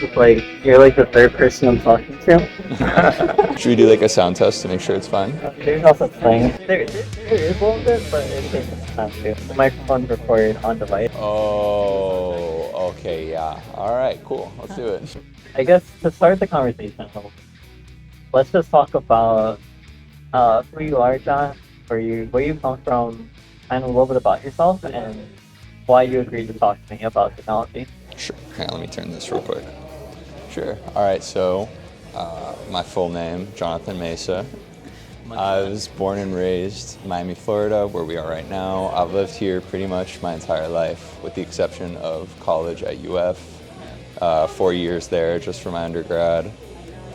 is like you're like the third person I'm talking to. Should we do like a sound test to make sure it's fine? There's also playing. There is a little bit, but it takes some time too. The microphone's recorded on device. Oh, okay, yeah. All right, cool. Let's do it. I guess to start the conversation, let's just talk about who you are, John, where you come from, and a little bit about yourself, and why you agreed to talk to me about technology. Sure. Hang on, let me turn this real quick. Sure. All right, so my full name, Jonathan Mesa. I was born and raised in Miami, Florida, where we are right now. I've lived here pretty much my entire life, with the exception of college at UF. 4 years there just for my undergrad.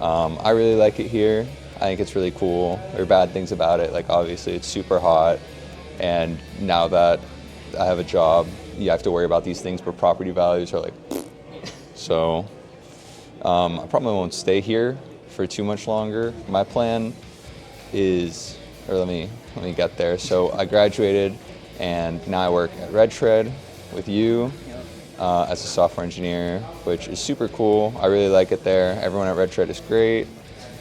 I really like it here. I think it's really cool. There are bad things about it, like obviously it's super hot, and now that I have a job, you have to worry about these things, but property values are like, so I probably won't stay here for too much longer. My plan is, or let me get there. So I graduated, and now I work at Red with you as a software engineer, which is super cool. I really like it there. Everyone at Red is great.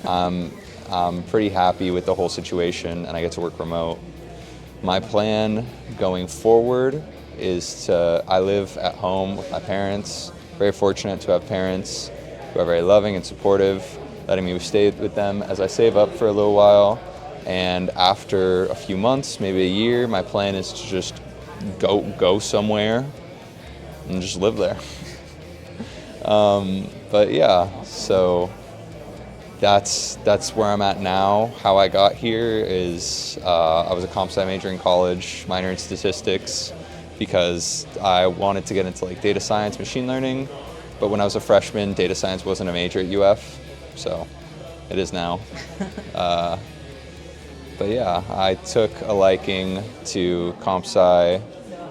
I'm pretty happy with the whole situation, and I get to work remote. My plan going forward is I live at home with my parents. Very fortunate to have parents who are very loving and supportive, letting me stay with them as I save up for a little while. And after a few months, maybe a year, my plan is to just go somewhere and just live there. But yeah, so that's where I'm at now. How I got here is I was a comp sci major in college, minor in statistics, because I wanted to get into like data science, machine learning. But when I was a freshman, data science wasn't a major at UF, so it is now. But yeah, I took a liking to comp sci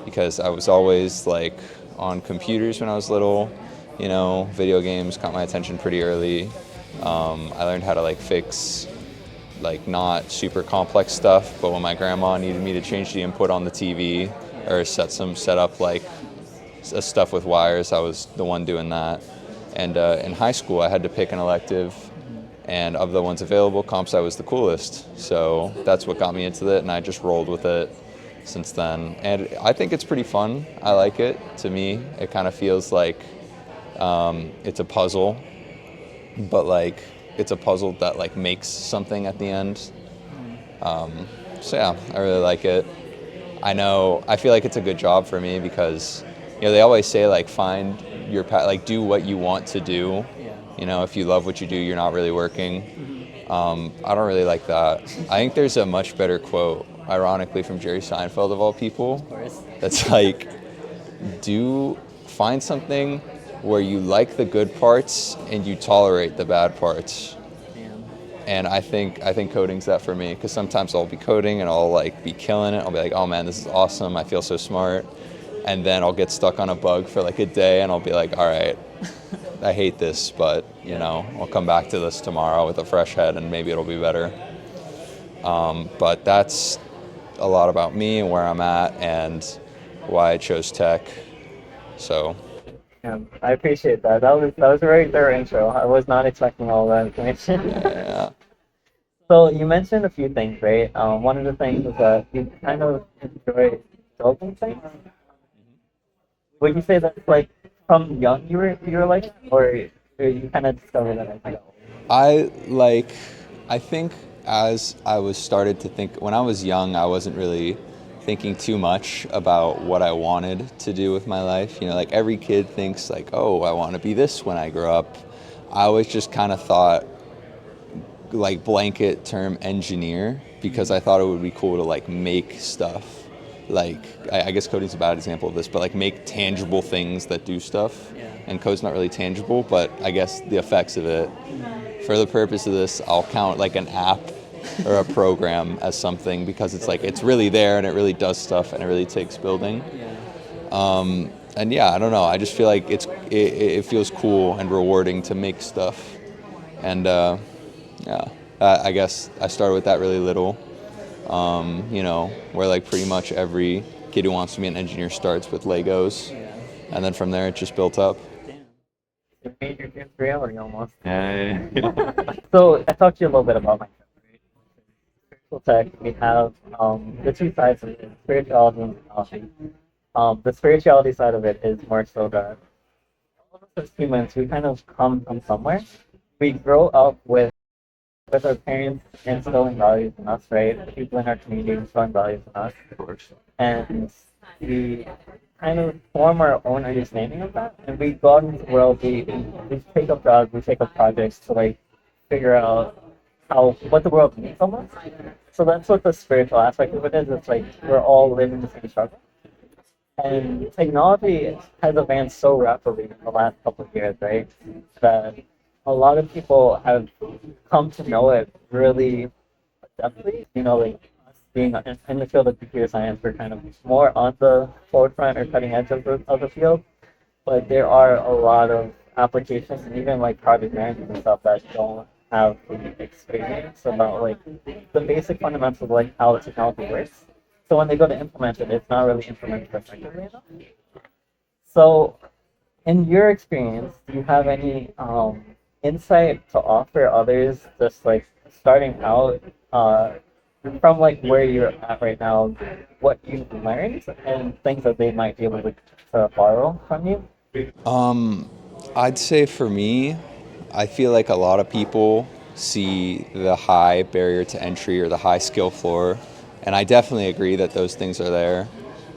because I was always like on computers when I was little. You know, video games caught my attention pretty early. I learned how to like fix like not super complex stuff, but when my grandma needed me to change the input on the TV or set up like stuff with wires, I was the one doing that. And in high school, I had to pick an elective, and of the ones available, comp sci was the coolest. So that's what got me into it, and I just rolled with it since then. And I think it's pretty fun. I like it. To me, it kind of feels like it's a puzzle, but like it's a puzzle that like makes something at the end. So yeah, I really like it. I feel like it's a good job for me because, you know, they always say like find your path, like do what you want to do. You know, if you love what you do, you're not really working. I don't really like that. I think there's a much better quote, ironically, from Jerry Seinfeld of all people. Of course. That's like, find something where you like the good parts and you tolerate the bad parts. And I think coding's that for me, because sometimes I'll be coding and I'll like be killing it. I'll be like, oh man, this is awesome. I feel so smart. And then I'll get stuck on a bug for like a day and I'll be like, all right, I hate this, but you know, I'll come back to this tomorrow with a fresh head and maybe it'll be better. But that's a lot about me and where I'm at and why I chose tech. So. Yeah, I appreciate that. That was a very thorough intro. I was not expecting all that information. Yeah. So you mentioned a few things, right? One of the things is that you kind of enjoy building things. Would you say that's like from young you were like, or you kind of discovered that as well? I think as I was started to think, when I was young, I wasn't really thinking too much about what I wanted to do with my life. You know, like every kid thinks like, oh, I want to be this when I grow up. I always just kind of thought like blanket term engineer, because I thought it would be cool to like make stuff. Like, I guess coding's a bad example of this, but like make tangible things that do stuff. Yeah. And code's not really tangible, but I guess the effects of it. For the purpose of this, I'll count like an app or a program as something, because it's like it's really there and it really does stuff and it really takes building. And yeah, I don't know. I just feel like it feels cool and rewarding to make stuff. And yeah, I guess I started with that really little. You know, where like pretty much every kid who wants to be an engineer starts with Legos, and then from there it just built up. You made your dreams reality almost. Yeah. So I talked to you a little bit about my spiritual tech. We have the two sides of it, spirituality and technology. The spirituality side of it is more so that all of us as humans, we kind of come from somewhere. We grow up with our parents instilling values in us, right? The people in our community instilling values in us, Of course. and we kind of form our own understanding of that. And we go out into the world. We take up jobs, we take up projects to like figure out how what the world needs from us. So that's what the spiritual aspect of it is. It's like we're all living the same struggle. And technology has advanced so rapidly in the last couple of years, right? That a lot of people have come to know it really adeptly. You know, like us being in the field of computer science, we're kind of more on the forefront or cutting edge of the field. But there are a lot of applications and even like project management and stuff that don't have the experience about like the basic fundamentals of like how technology works. So when they go to implement it, it's not really implemented effectively enough. So in your experience, do you have any insight to offer others just like starting out from like where you're at right now, what you've learned and things that they might be able to borrow from you? I'd say for me, I feel like a lot of people see the high barrier to entry or the high skill floor, and I definitely agree that those things are there.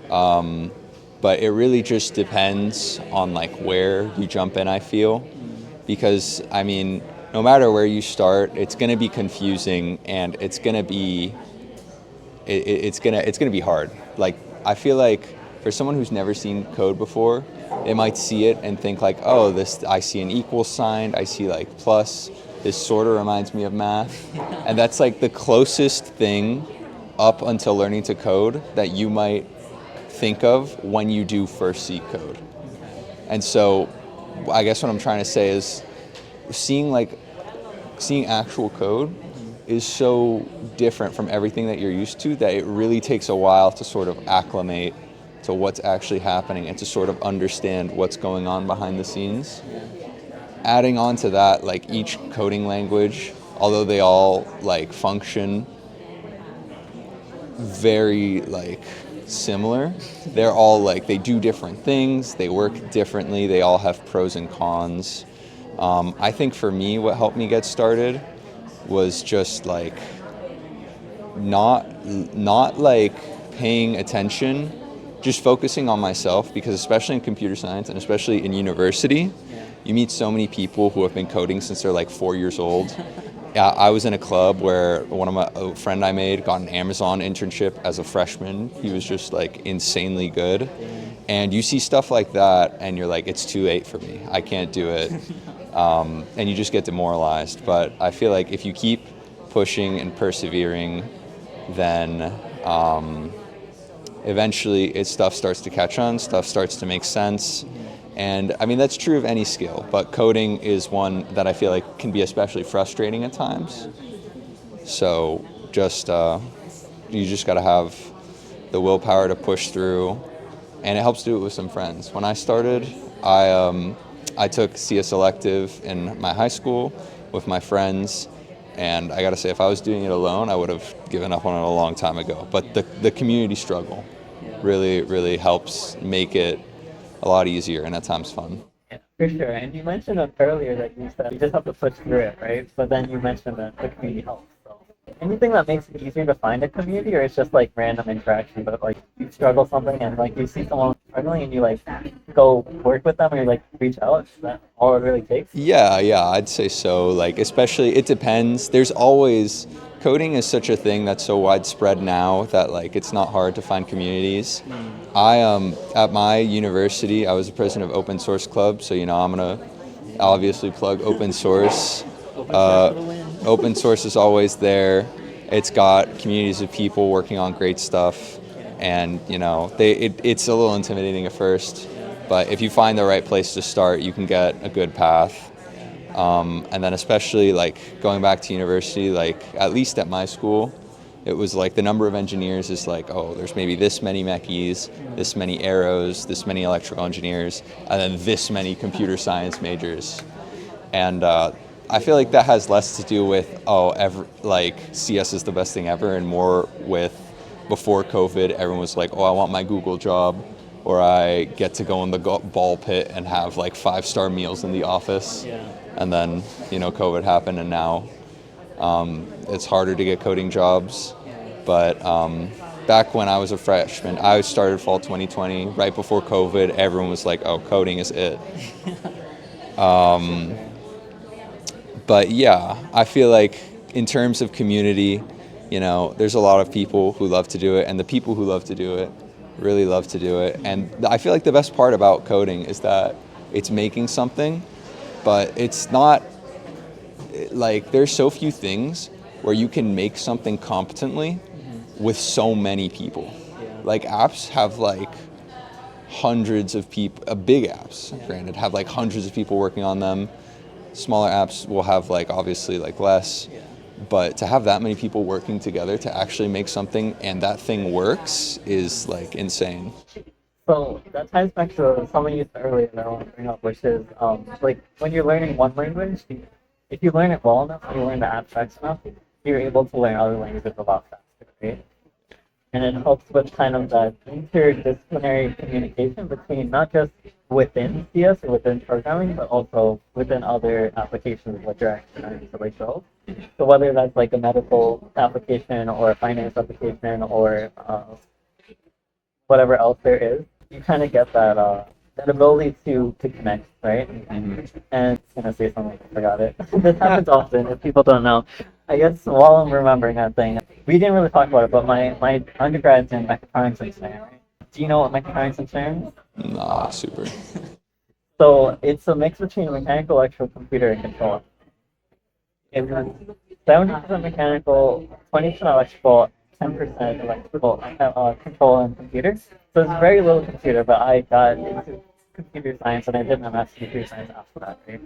But it really just depends on like where you jump in, I feel, because I mean, no matter where you start, it's going to be confusing and it's gonna be hard. Like I feel like for someone who's never seen code before, they might see it and think like, oh, this I see an equal sign, I see like plus. This sort of reminds me of math, and that's like the closest thing up until learning to code that you might think of when you do first see code. And so, I guess what I'm trying to say is, seeing like seeing actual code is so different from everything that you're used to that it really takes a while to sort of acclimate to what's actually happening and to sort of understand what's going on behind the scenes. Adding on to that, like each coding language, although they all like function very like similar, they're all like they do different things, they work differently, they all have pros and cons. I think for me, what helped me get started was just like not like paying attention, just focusing on myself, because especially in computer science and especially in university, you meet so many people who have been coding since they're like 4 years old. Yeah, I was in a club where a friend I made got an Amazon internship as a freshman. He was just like insanely good. And you see stuff like that and you're like, it's too late for me. I can't do it. And you just get demoralized. But I feel like if you keep pushing and persevering, then eventually stuff starts to catch on, stuff starts to make sense. And I mean, that's true of any skill, but coding is one that I feel like can be especially frustrating at times. So you just got to have the willpower to push through, and it helps to do it with some friends. When I started, I took CS elective in my high school with my friends, and I got to say, if I was doing it alone, I would have given up on it a long time ago. But the community struggle really, really helps make it a lot easier and at times fun. Yeah, for sure. And you mentioned earlier that you said you just have to push through it, right? But then you mentioned that the community helps. So anything that makes it easier to find a community, or it's just like random interaction, but like you struggle something and like you see someone struggling and you like go work with them or you like reach out. Is that all it really takes? Yeah, I'd say so. Like, especially, it depends. There's always, coding is such a thing that's so widespread now that like it's not hard to find communities. At my university, I was the president of Open Source Club, so I'm gonna obviously plug open source. Open source is always there. It's got communities of people working on great stuff, and it's a little intimidating at first, but if you find the right place to start, you can get a good path. And then especially like going back to university, like at least at my school, It was like the number of engineers is like, oh, there's maybe this many mechies, this many arrows, this many electrical engineers, and then this many computer science majors. And I feel like that has less to do with, like CS is the best thing ever, and more with before COVID, everyone was like, oh, I want my Google job, or I get to go in the ball pit and have like 5-star meals in the office. Yeah. And then, COVID happened, and now it's harder to get coding jobs. But back when I was a freshman, I started fall 2020, right before COVID, everyone was like, oh, coding is it. But yeah, I feel like in terms of community, there's a lot of people who love to do it, and the people who love to do it really love to do it. And I feel like the best part about coding is that it's making something, but it's not like there's so few things where you can make something competently with so many people. Like apps have like hundreds of people, big apps, granted, have like hundreds of people working on them. Smaller apps will have like obviously like less, but to have that many people working together to actually make something and that thing works is like insane. So that ties back to something you said earlier that I want to bring up, which is like when you're learning one language, if you learn it well enough, and you learn the abstracts enough, you're able to learn other languages a lot faster, right? And it helps with kind of that interdisciplinary communication between not just within CS or within programming, but also within other applications that you're actually trying to like build. So whether that's like a medical application or a finance application or whatever else there is, you kind of get that ability to connect, right? Mm-hmm. And I was gonna say something, I forgot it. This happens often if people don't know. I guess while I'm remembering that thing, we didn't really talk about it, but my undergrad's in mechatronics engineering. Right? Do you know what mechatronics engineering is? Nah, super. So it's a mix between mechanical, electrical, computer, and control. It's 70% mechanical, 20% electrical, 10% electrical, control, and computer. So it's very little computer, but I got into computer science and I did my master's in computer science after that. Right?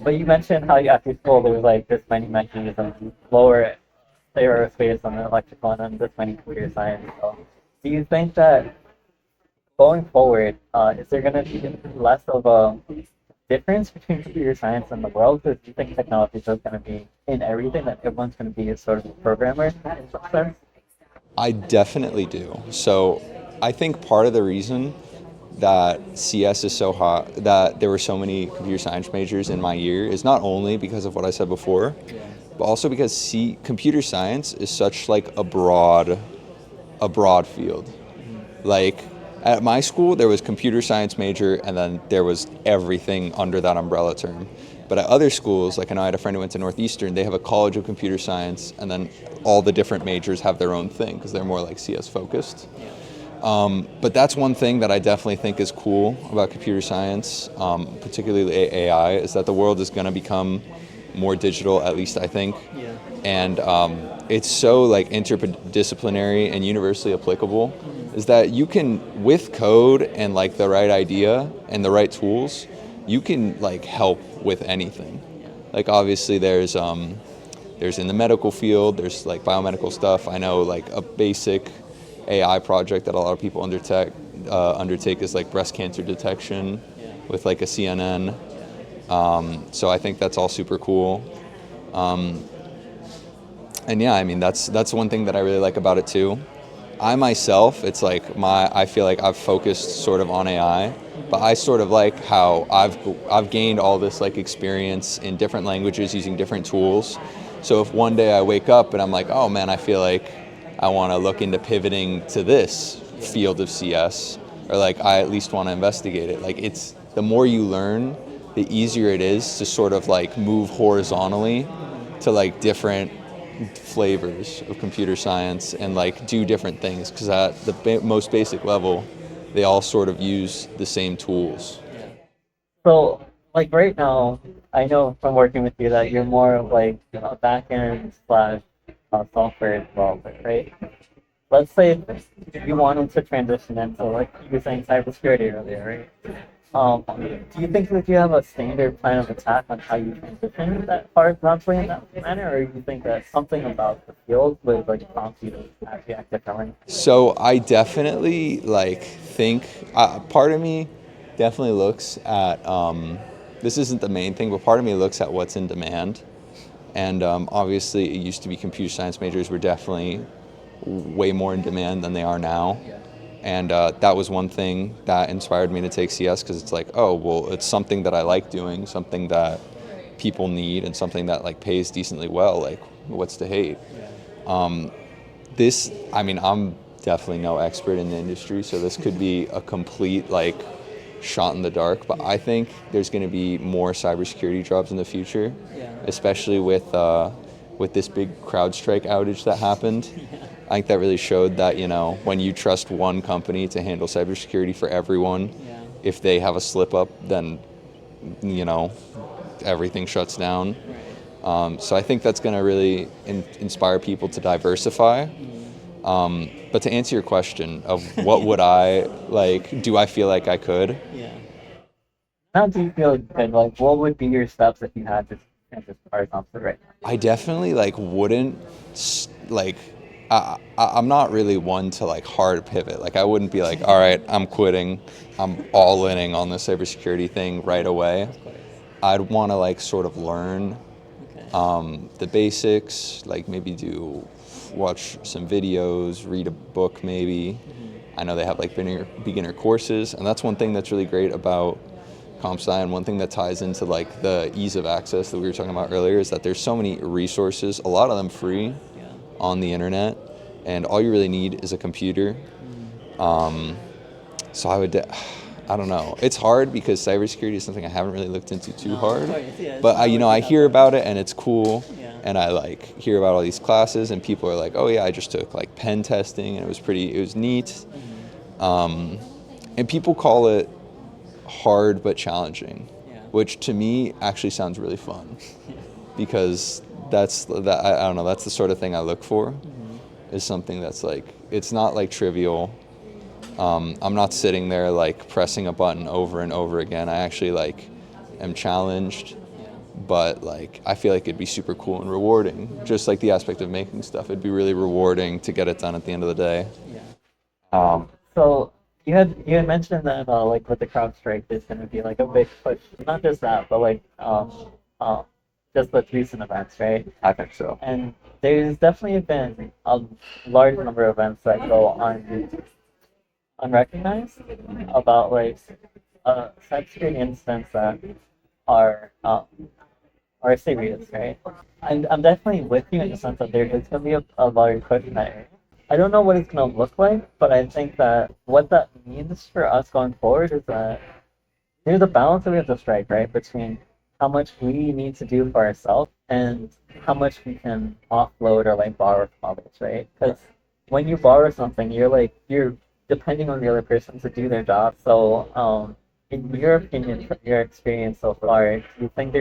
But you mentioned how after school there was like this many mechanisms, lower aerospace and electrical, and then this many computer science. So do you think that going forward, is there going to be less of a difference between computer science and the world? Or do you think technology is just going to be in everything, that everyone's going to be a sort of a programmer in some sense? I definitely do. So I think part of the reason that CS is so hot, that there were so many computer science majors in my year, is not only because of what I said before, but also because computer science is such like a broad field. Like at my school, there was computer science major, and then there was everything under that umbrella term. But at other schools, like I know I had a friend who went to Northeastern, they have a college of computer science, and then all the different majors have their own thing because they're more like CS focused. But that's one thing that I definitely think is cool about computer science, particularly AI, is that the world is going to become more digital, at least I think. Yeah. And it's so like interdisciplinary and universally applicable, is that you can, with code and like the right idea and the right tools, you can like help with anything. Like obviously there's in the medical field, there's like biomedical stuff. I know like a basic AI project that a lot of people undertake is like breast cancer detection with like a CNN. So I think that's all super cool. And yeah, I mean that's one thing that I really like about it too. I myself, it's like I feel like I've focused sort of on AI, but I sort of like how I've gained all this like experience in different languages using different tools. So if one day I wake up and I'm like, oh man, I feel like I want to look into pivoting to this field of CS, or like I at least want to investigate it. Like it's the more you learn, the easier it is to sort of like move horizontally to like different flavors of computer science and like do different things, because at the most basic level, they all sort of use the same tools. So, like right now, I know from working with you that you're more of like a back-end slash software developer, right? Let's say if you wanted to transition into, like you were saying, cybersecurity earlier, right? Do you think that you have a standard plan of attack on how you transition that horizontally in that manner, or do you think that something about the field would like prompt you to actually act differently? So I definitely like think part of me definitely looks at this isn't the main thing, but part of me looks at what's in demand. And obviously, it used to be computer science majors were definitely way more in demand than they are now. And that was one thing that inspired me to take CS because it's like, oh, well, it's something that I like doing, something that people need, and something that like pays decently well. Like, what's to hate? This, I mean, I'm definitely no expert in the industry, so this could be a complete like shot in the dark. But I think there's going to be more cybersecurity jobs in the future, especially with this big CrowdStrike outage that happened. I think that really showed that, you know, when you trust one company to handle cybersecurity for everyone, if they have a slip up, then, you know, everything shuts down. So I think that's going to really inspire people to diversify. But to answer your question of what would I like, do I feel like I could? How do you feel good? Like, what would be your steps if you had to transition horizontally right now? I definitely like wouldn't like. I'm not really one to like hard pivot. Like I wouldn't be like, all right, I'm quitting. I'm all inning on the cybersecurity thing right away. I'd want to like sort of learn the basics, like maybe watch some videos, read a book maybe. I know they have like beginner courses, and that's one thing that's really great about comp sci, and one thing that ties into like the ease of access that we were talking about earlier is that there's so many resources, a lot of them free on the internet, and all you really need is a computer. So I don't know. It's hard because cybersecurity is something I haven't really looked into too hard. But I hear about it and it's cool, and I like hear about all these classes, and people are like, oh yeah, I just took like pen testing, and it was neat. And people call it hard but challenging, which to me actually sounds really fun because I don't know, that's the sort of thing I look for, is something that's like, it's not like trivial. I'm not sitting there like pressing a button over and over again. I actually like am challenged, but like I feel like it'd be super cool and rewarding. Just like the aspect of making stuff, it'd be really rewarding to get it done at the end of the day. So you had mentioned that like with the CrowdStrike, there's going to be like a big push. Not just that, but like just the recent events, right? I think so. And there's definitely been a large number of events that go unrecognized about like cybersecurity incidents that are are serious, right? I'm definitely with you in the sense that there is going to be a large push in that area. I don't know what it's going to look like, but I think that what that means for us going forward is that there's a balance that we have to strike, right, between how much we need to do for ourselves and how much we can offload or like borrow from others, right? Because when you borrow something, you're depending on the other person to do their job. So, in your opinion, from your experience so far, do you think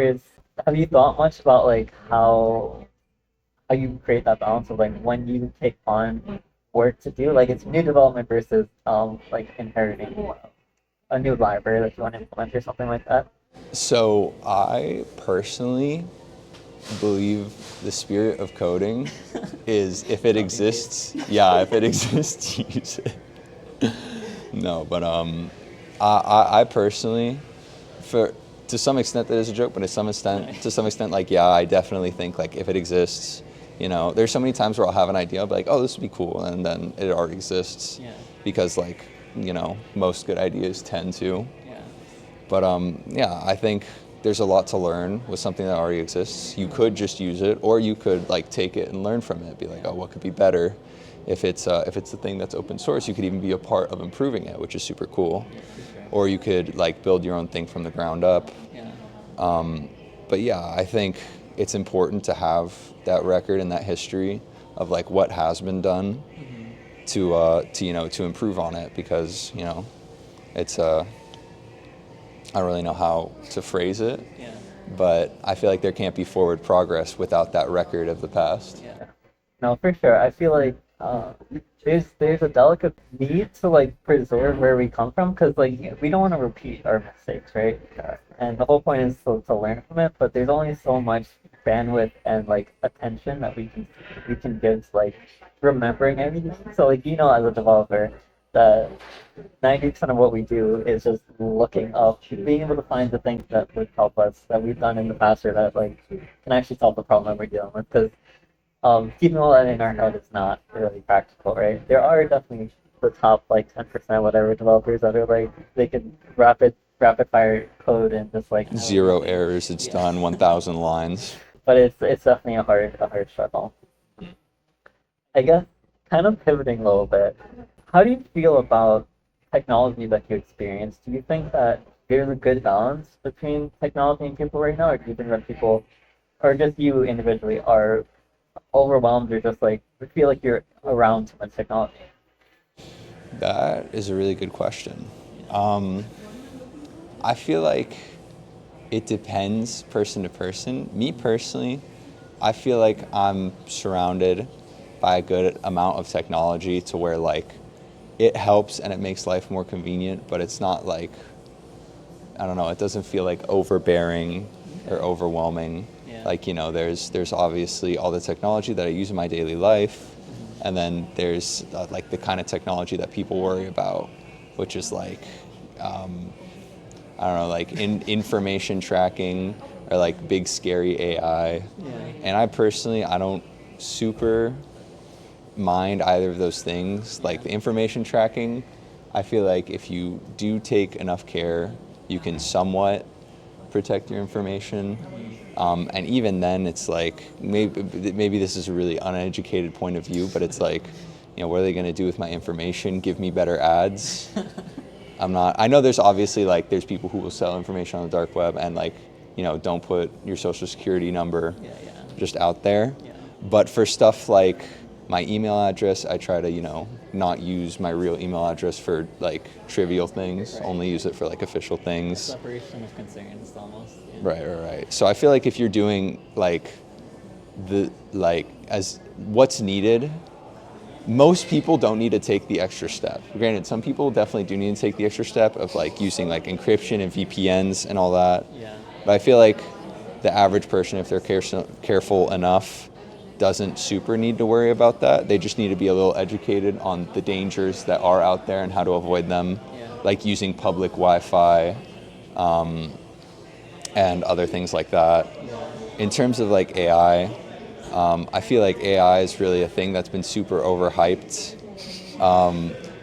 have you thought much about like how you create that balance of like when you take on work to do, like it's new development versus like inheriting a new library that you want to implement or something like that? So I personally believe the spirit of coding is if it exists, yeah, if it exists, use it. No, but I personally, for to some extent that is a joke, but to some extent, like yeah, I definitely think like if it exists, you know, there's so many times where I'll have an idea, I'll be like, oh, this would be cool, and then it already exists, because like, you know, most good ideas tend to. But yeah, I think there's a lot to learn with something that already exists. You could just use it, or you could like take it and learn from it. Be like, oh, what could be better? If it's a thing that's open source, you could even be a part of improving it, which is super cool. Or you could like build your own thing from the ground up. But yeah, I think it's important to have that record and that history of like what has been done to you know, to improve on it, because you know it's I don't really know how to phrase it, but I feel like there can't be forward progress without that record of the past. No, for sure. I feel like there's a delicate need to like preserve where we come from because like we don't want to repeat our mistakes, right? And the whole point is to learn from it, but there's only so much bandwidth and like attention that we can give to, like remembering everything. So like as a developer, that 90% of what we do is just looking up, being able to find the things that would help us that we've done in the past or that like can actually solve the problem that we're dealing with. Because keeping all that in our head is not really practical, right? There are definitely the top like 10% whatever developers that are like they can rapid fire code and just like Zero errors. It's done. 1,000 lines. but it's definitely a hard struggle. I guess kind of pivoting a little bit. How do you feel about technology that you experience? Do you think that there's a good balance between technology and people right now, or do you think that people, or just you individually, are overwhelmed or just like feel like you're around too much technology? That is a really good question. Um, I feel like it depends person to person. Me personally, I feel like I'm surrounded by a good amount of technology to where like it helps and it makes life more convenient, but it's not like, I don't know, it doesn't feel like overbearing or overwhelming. Yeah. Like, there's obviously all the technology that I use in my daily life, and then there's like the kind of technology that people worry about, which is like, I don't know, like information tracking or like big scary AI. Yeah. And I don't super mind either of those things. Like the information tracking, I feel like if you do take enough care, you can somewhat protect your information. And even then, it's like maybe this is a really uneducated point of view, but it's like, what are they going to do with my information? Give me better ads? I know there's obviously like there's people who will sell information on the dark web and like, don't put your social security number just out there. Yeah. But for stuff like my email address, I try to, not use my real email address for like trivial things, Right. only use it for like official things. Separation of concerns almost. Yeah. Right. So I feel like if you're doing like as what's needed, most people don't need to take the extra step. Granted, some people definitely do need to take the extra step of like using like encryption and VPNs and all that. Yeah. But I feel like the average person, if they're careful enough, doesn't super need to worry about that. They just need to be a little educated on the dangers that are out there and how to avoid them, like using public Wi-Fi and other things like that. In terms of like AI, I feel like AI is really a thing that's been super overhyped.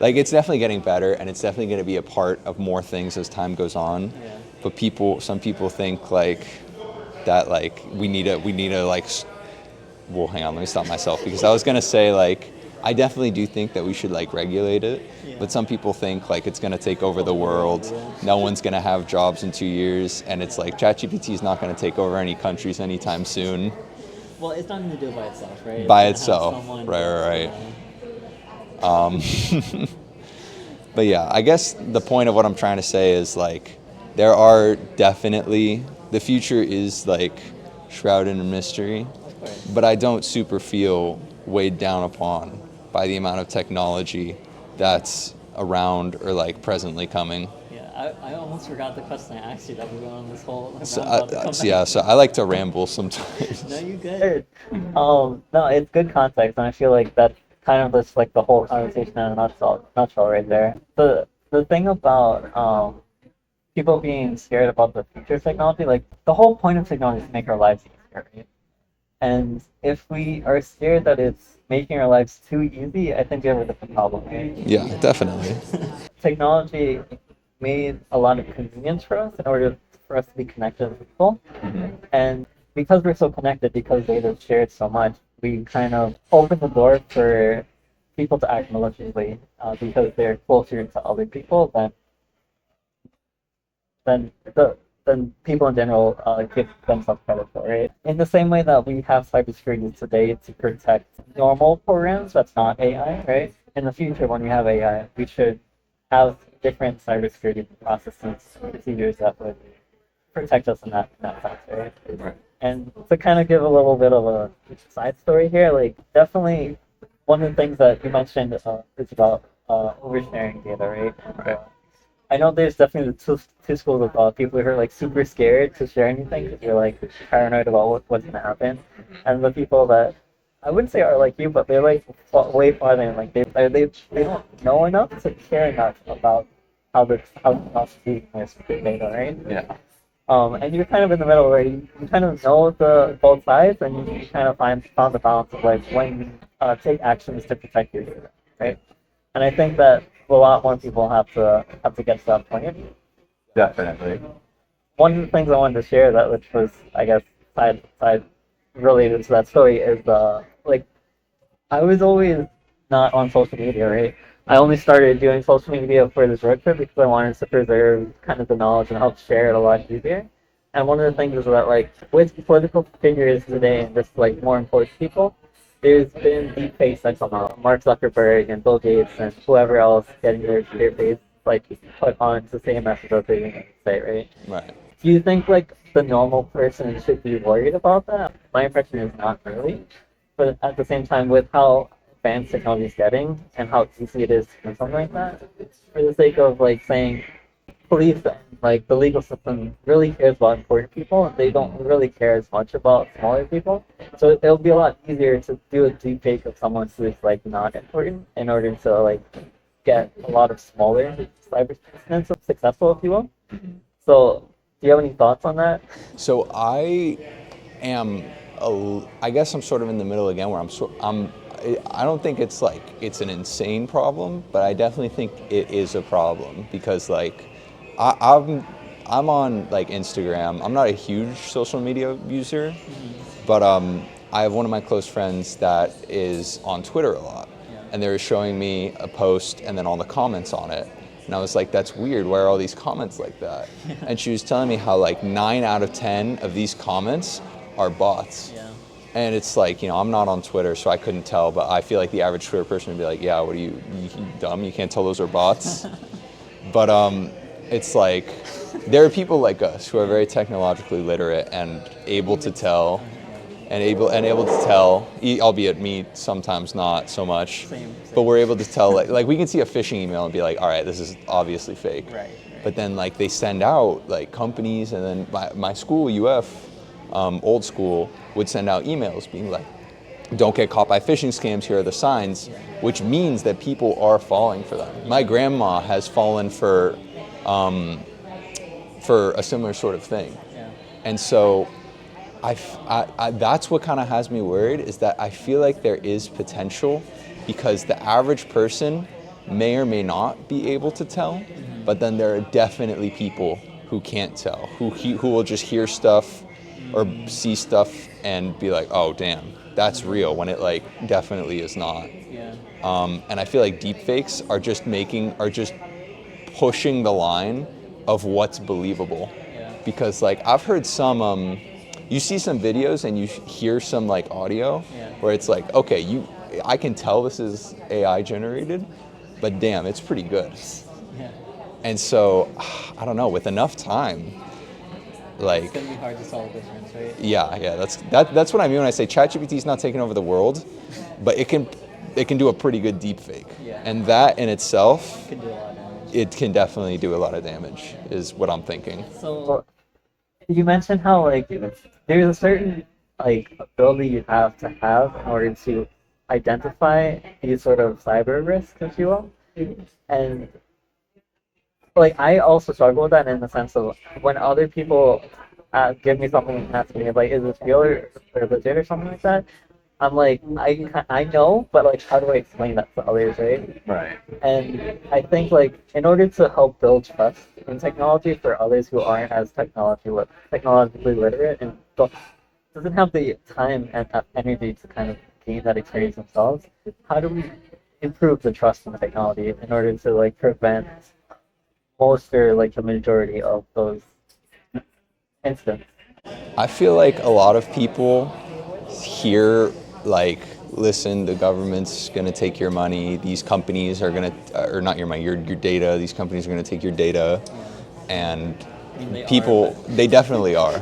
Like it's definitely getting better, and it's definitely going to be a part of more things as time goes on. Yeah. But some people think like that, like we need to like. Well, hang on, let me stop myself because I was going to say like I definitely do think that we should like regulate it, but some people think like it's going to take over the world. No one's going to have jobs in 2 years, and it's like ChatGPT is not going to take over any countries anytime soon. Well, it's not going to do it by itself, right? By itself, right. But yeah, I guess the point of what I'm trying to say is like there are definitely, the future is like shrouded in mystery, but I don't super feel weighed down upon by the amount of technology that's around or like presently coming. Yeah, I almost forgot the question I asked you that we went on this whole. So I like to ramble sometimes. No, you good. No, it's good context, and I feel like that's kind of just like the whole conversation in a nutshell right there. The thing about people being scared about the future of technology, like the whole point of technology is to make our lives easier, right? And if we are scared that it's making our lives too easy, I think we have a different problem, right? Yeah, definitely. Technology made a lot of convenience for us in order for us to be connected with people. And because we're so connected, because data is shared so much, we kind of open the door for people to act maliciously because they're closer to other people than people in general give themselves credit for, right? In the same way that we have cybersecurity today to protect normal programs that's not AI, right? In the future, when we have AI, we should have different cybersecurity processes, procedures that would protect us in that sense, right? Right. And to kind of give a little bit of a side story here, like definitely one of the things that you mentioned is about oversharing data, right? Right. I know there's definitely the two schools of thought. People who are like super scared to share anything because they're like paranoid about what's gonna happen, and the people that I wouldn't say are like you, but they're like way farther. And like they don't know enough to care enough about how not speaking this data, right? Yeah. And you're kind of in the middle where you kind of know the both sides, and you kind of found the balance of like when you take actions to protect your data, right? And I think that a lot more people have to get to that point. Definitely. One of the things I wanted to share that which was I guess side related to that story is like I was always not on social media, right? I only started doing social media for this road trip because I wanted to preserve kind of the knowledge and help share it a lot easier. And one of the things is that like with political figures today and just like more important people, there's been deep fakes that come out. Mark Zuckerberg and Bill Gates and whoever else getting their face like put on to say a message that they didn't say, right? Right. Do you think like the normal person should be worried about that? My impression is not really. But at the same time, with how advanced technology is getting and how easy it is to do something like that, for the sake of like saying police, like the legal system really cares about important people, and they don't really care as much about smaller people. So it'll be a lot easier to do a deep fake of someone who's like not important in order to like get a lot of smaller cyber incidents successful, if you will. So do you have any thoughts on that? So am, I guess I'm sort of in the middle again, where I don't think it's like it's an insane problem, but I definitely think it is a problem because like I'm on like Instagram. I'm not a huge social media user, but I have one of my close friends that is on Twitter a lot, and they were showing me a post and then all the comments on it. And I was like, that's weird, why are all these comments like that? And she was telling me how like 9 out of 10 of these comments are bots. Yeah. And it's like, I'm not on Twitter, so I couldn't tell, but I feel like the average Twitter person would be like, yeah, what are you dumb? You can't tell those are bots? But it's like, there are people like us who are very technologically literate and able to tell, albeit me sometimes not so much. Same. But we're able to tell, like we can see a phishing email and be like, all right, this is obviously fake. Right. But then like they send out like companies, and then my school, UF, old school, would send out emails being like, don't get caught by phishing scams, here are the signs, which means that people are falling for them. My grandma has fallen for a similar sort of thing. Yeah. And so I that's what kind of has me worried, is that I feel like there is potential because the average person may or may not be able to tell, but then there are definitely people who can't tell, who will just hear stuff or see stuff and be like, oh damn, that's real, when it like definitely is not. Yeah. And I feel like deepfakes are just pushing the line of what's believable. Yeah. Because like I've heard some you see some videos and you hear some like audio where it's like, okay, I can tell this is AI generated, but damn, it's pretty good. Yeah. And so I don't know, with enough time, like It's gonna be hard to tell the difference, right? yeah, that's what I mean when I say ChatGPT is not taking over the world, but it can do a pretty good deep fake. Yeah. And that in itself, Could do a lot of damage. it can definitely do a lot of damage, is what I'm thinking. So you mentioned how like there's a certain like ability you have to have in order to identify these sort of cyber risks, if you will. And like I also struggle with that in the sense of when other people give me something and ask me like, is this real or legit or something like that? I'm like, I know, but like, how do I explain that to others, right? Right. And I think like in order to help build trust in technology for others who aren't as technologically literate and doesn't have the time and energy to kind of gain that experience themselves, how do we improve the trust in the technology in order to like prevent most or like the majority of those incidents? I feel like a lot of people hear like, listen, the government's going to take your money, these companies are going to, or not your money, your data, these companies are going to take your data, and they definitely are.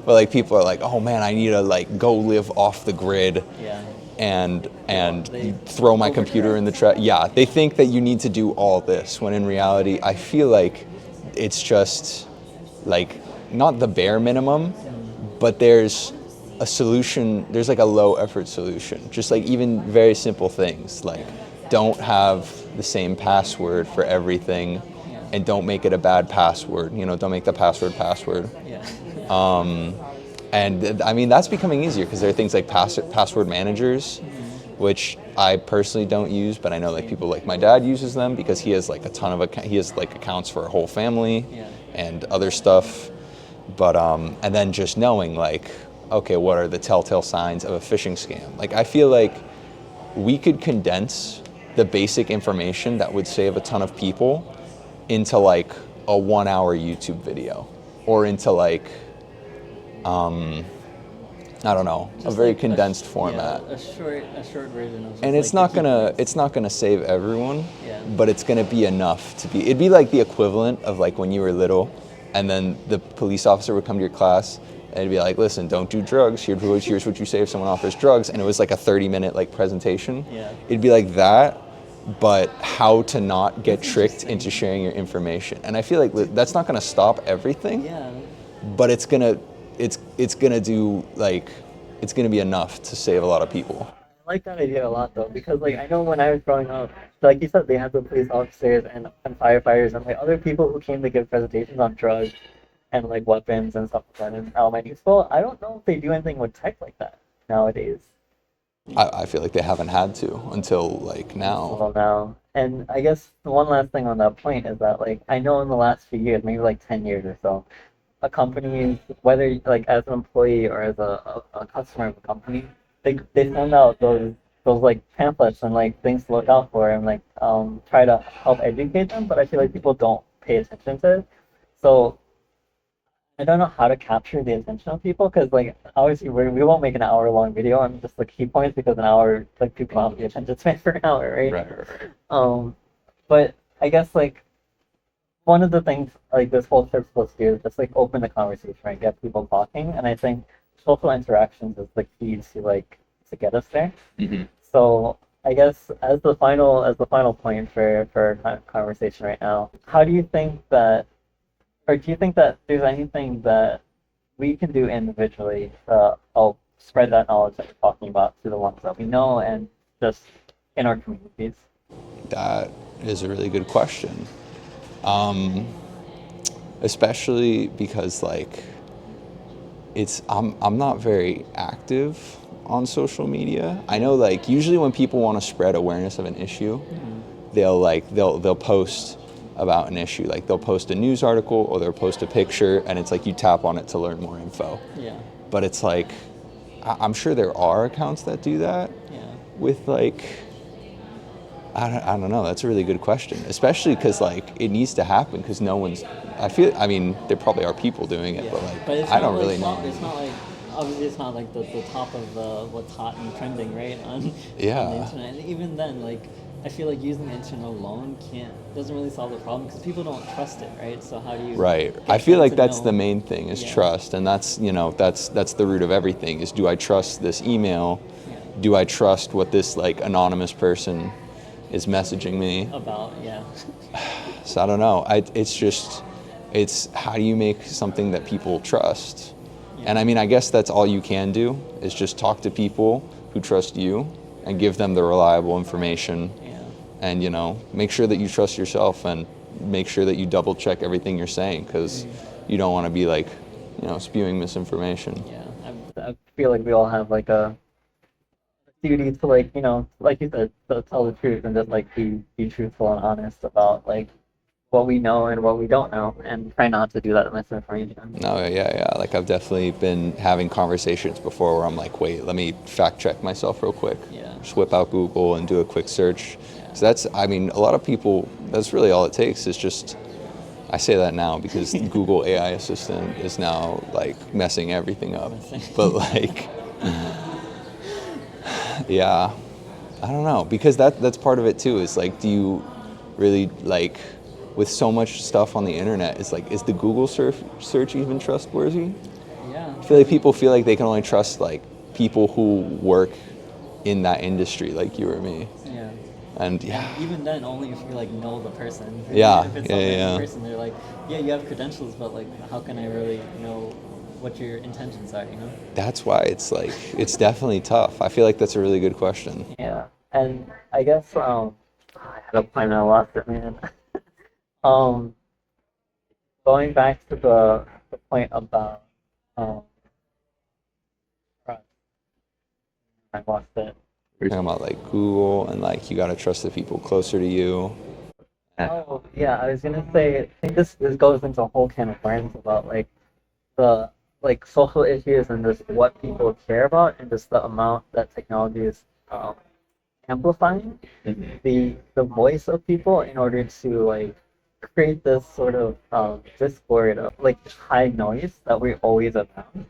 But like people are like, oh man, I need to like go live off the grid. Yeah. and They throw my computer in the trash. Yeah, they think that you need to do all this when in reality, I feel like it's just like not the bare minimum, but there's a solution. There's like a low effort solution. Just like even very simple things like don't have the same password for everything, and don't make it a bad password. You know, don't make the password. Yeah. And I mean, that's becoming easier because there are things like password managers, which I personally don't use, but I know like people like my dad uses them because he has like a ton of he has like accounts for a whole family and other stuff. But and then just knowing like, okay, what are the telltale signs of a phishing scam? Like I feel like we could condense the basic information that would save a ton of people into like a 1 hour YouTube video or into like I don't know, Just a very like condensed format. Yeah, a short version of. And it's not gonna save everyone, Yeah. but it's gonna be enough to be. It'd be like the equivalent of like when you were little, and then the police officer would come to your class and it'd be like, listen, don't do drugs. Here's what you say if someone offers drugs, and it was like a 30-minute like presentation. Yeah. It'd be like that, but how to not get tricked into sharing your information. And I feel like that's not gonna stop everything. Yeah. But it's gonna do like it's gonna be enough to save a lot of people. I like that idea a lot though, because like I know when I was growing up, like you said, they had the police officers and firefighters and like other people who came to give presentations on drugs and like weapons and stuff like that in elementary school. I don't know if they do anything with tech like that nowadays. I feel like they haven't had to until like now. Well, now, and I guess the one last thing on that point is that like I know in the last few years, maybe like 10 years or so, a company, whether like as an employee or as a customer of a company, they send out those like pamphlets and like things to look out for and like try to help educate them, but I feel like people don't pay attention to it. So I don't know how to capture the attention of people because like obviously we won't make an hour long video on just the key points because an hour like people don't have the attention span for an hour, right? Right. But I guess like one of the things like this whole trip's supposed to do is just like open the conversation, right? Get people talking, and I think social interactions is the key to get us there. Mm-hmm. So I guess as the final point for our conversation right now, how do you think that, or do you think that there's anything that we can do individually to help spread that knowledge that you're talking about to the ones that we know and just in our communities? That is a really good question. Especially because like I'm not very active on social media. I know like usually when people want to spread awareness of an issue, they'll post about an issue. Like they'll post a news article or they'll post a picture and it's like you tap on it to learn more info. Yeah. But it's like I'm sure there are accounts that do that. Yeah. With like I don't know. That's a really good question, especially because like it needs to happen because no one's. I mean, there probably are people doing it, but like it's I don't not, really like, know. It's not like obviously it's not like the top of what's hot and trending right on the internet. And even then, like I feel like using the internet alone doesn't really solve the problem because people don't trust it, right? So how do you? Right. I feel like that's the main thing is trust, and that's that's the root of everything. Is do I trust this email? Yeah. Do I trust what this like anonymous person is messaging me about? Yeah. So I don't know. It's how do you make something that people trust? Yeah. And I mean, I guess that's all you can do is just talk to people who trust you and give them the reliable information. Yeah. And make sure that you trust yourself and make sure that you double check everything you're saying because you don't want to be like, spewing misinformation. Yeah, I feel like we all have like a duty to like like you said, to tell the truth and just like be truthful and honest about like what we know and what we don't know and try not to do that misinformation. No, yeah. Like I've definitely been having conversations before where I'm like, wait, let me fact check myself real quick. Yeah. Just whip out Google and do a quick search. Yeah. So a lot of people, that's really all it takes is just, I say that now because Google AI Assistant is now like messing everything up. But like, yeah, I don't know because that's part of it too is like, do you really like, with so much stuff on the internet, it's like, is the Google search even trustworthy? Yeah. I feel like people feel like they can only trust like people who work in that industry like you or me. Yeah. And yeah, And even then, only if you like know the person. Yeah, If it's yeah, some random yeah. person, they're like, yeah, you have credentials, but like, how can I really know what your intentions are? You know? That's why it's like, it's definitely tough. I feel like that's a really good question. Yeah, and I guess I had a point and I lost it, man. Um, going back to the point about um, trust, I lost it. We're talking about like Google and like you gotta trust the people closer to you. Oh, yeah, I was gonna say, I think this goes into a whole can of worms about like the like social issues and just what people care about and just the amount that technology is amplifying the voice of people in order to like create this sort of discord of like high noise that we're always around.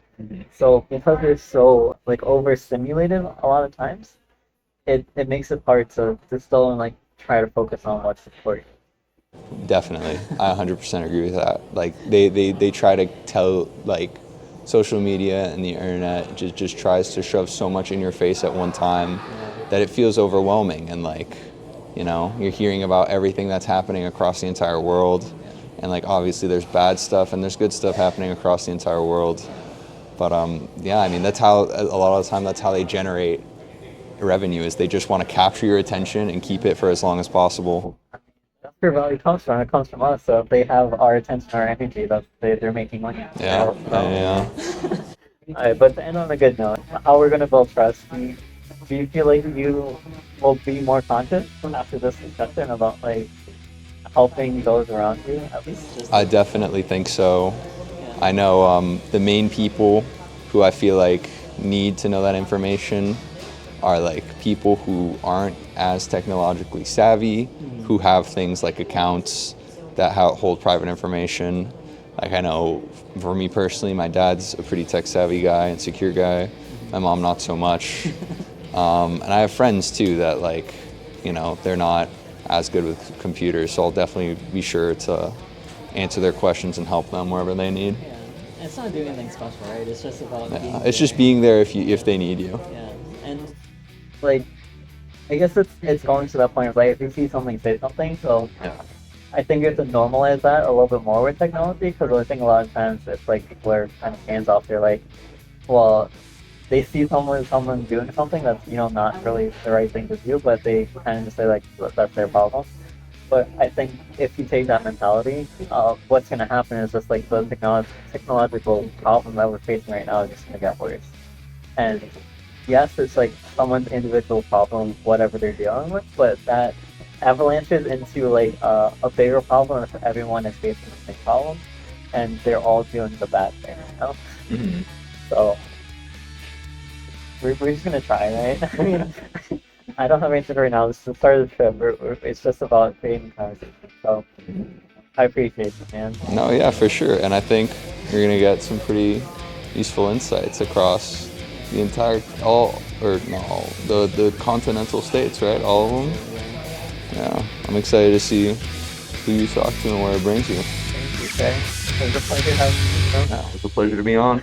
So because we're so like overstimulated a lot of times, it makes it hard to still like try to focus on what's important. Definitely. I 100% agree with that. Like they try to tell like social media and the internet just tries to shove so much in your face at one time that it feels overwhelming and like, you know, you're hearing about everything that's happening across the entire world. And like obviously there's bad stuff and there's good stuff happening across the entire world. But yeah, I mean that's how a lot of the time that's how they generate revenue is they just want to capture your attention and keep it for as long as possible. That's where value comes from. It comes from us. So if they have our attention, our energy, they're making money. Yeah, So, yeah. all right, but to end on a good note, how we're gonna build trust. Do you feel like you will be more conscious after this discussion about like helping those around you at least? I definitely think so. I know the main people who I feel like need to know that information are like people who aren't as technologically savvy, who have things like accounts that hold private information. Like I know for me personally, my dad's a pretty tech savvy guy and secure guy. My mom not so much. And I have friends too that like, you know, they're not as good with computers, so I'll definitely be sure to answer their questions and help them wherever they need. Yeah. And it's not doing anything special, right? It's just about being It's just there. being there if they need you. Yeah. And Like, I guess it's going to that point of like if you see something, say something. So Yeah. I think you have to normalize that a little bit more with technology because I think a lot of times it's like people are kind of hands off. They're like, well, they see someone doing something that's not really the right thing to do, but they kind of just say like that's their problem. But I think if you take that mentality, what's going to happen is just like the technological problem that we're facing right now is just going to get worse. And yes, it's like someone's individual problem, whatever they're dealing with, but that avalanches into like a bigger problem if everyone is facing the same problem, and they're all doing the bad thing. Mhm. So we're just gonna try, right? I mean, I don't have anything right now. This is the start of the trip. It's just about creating conversation. So I appreciate it, man. No, yeah, for sure. And I think you're gonna get some pretty useful insights across the entire the continental states, right? All of them. Yeah, I'm excited to see who you talk to and where it brings you. Thank you, Trey. It was a pleasure having you. Yeah, it was a pleasure to be on.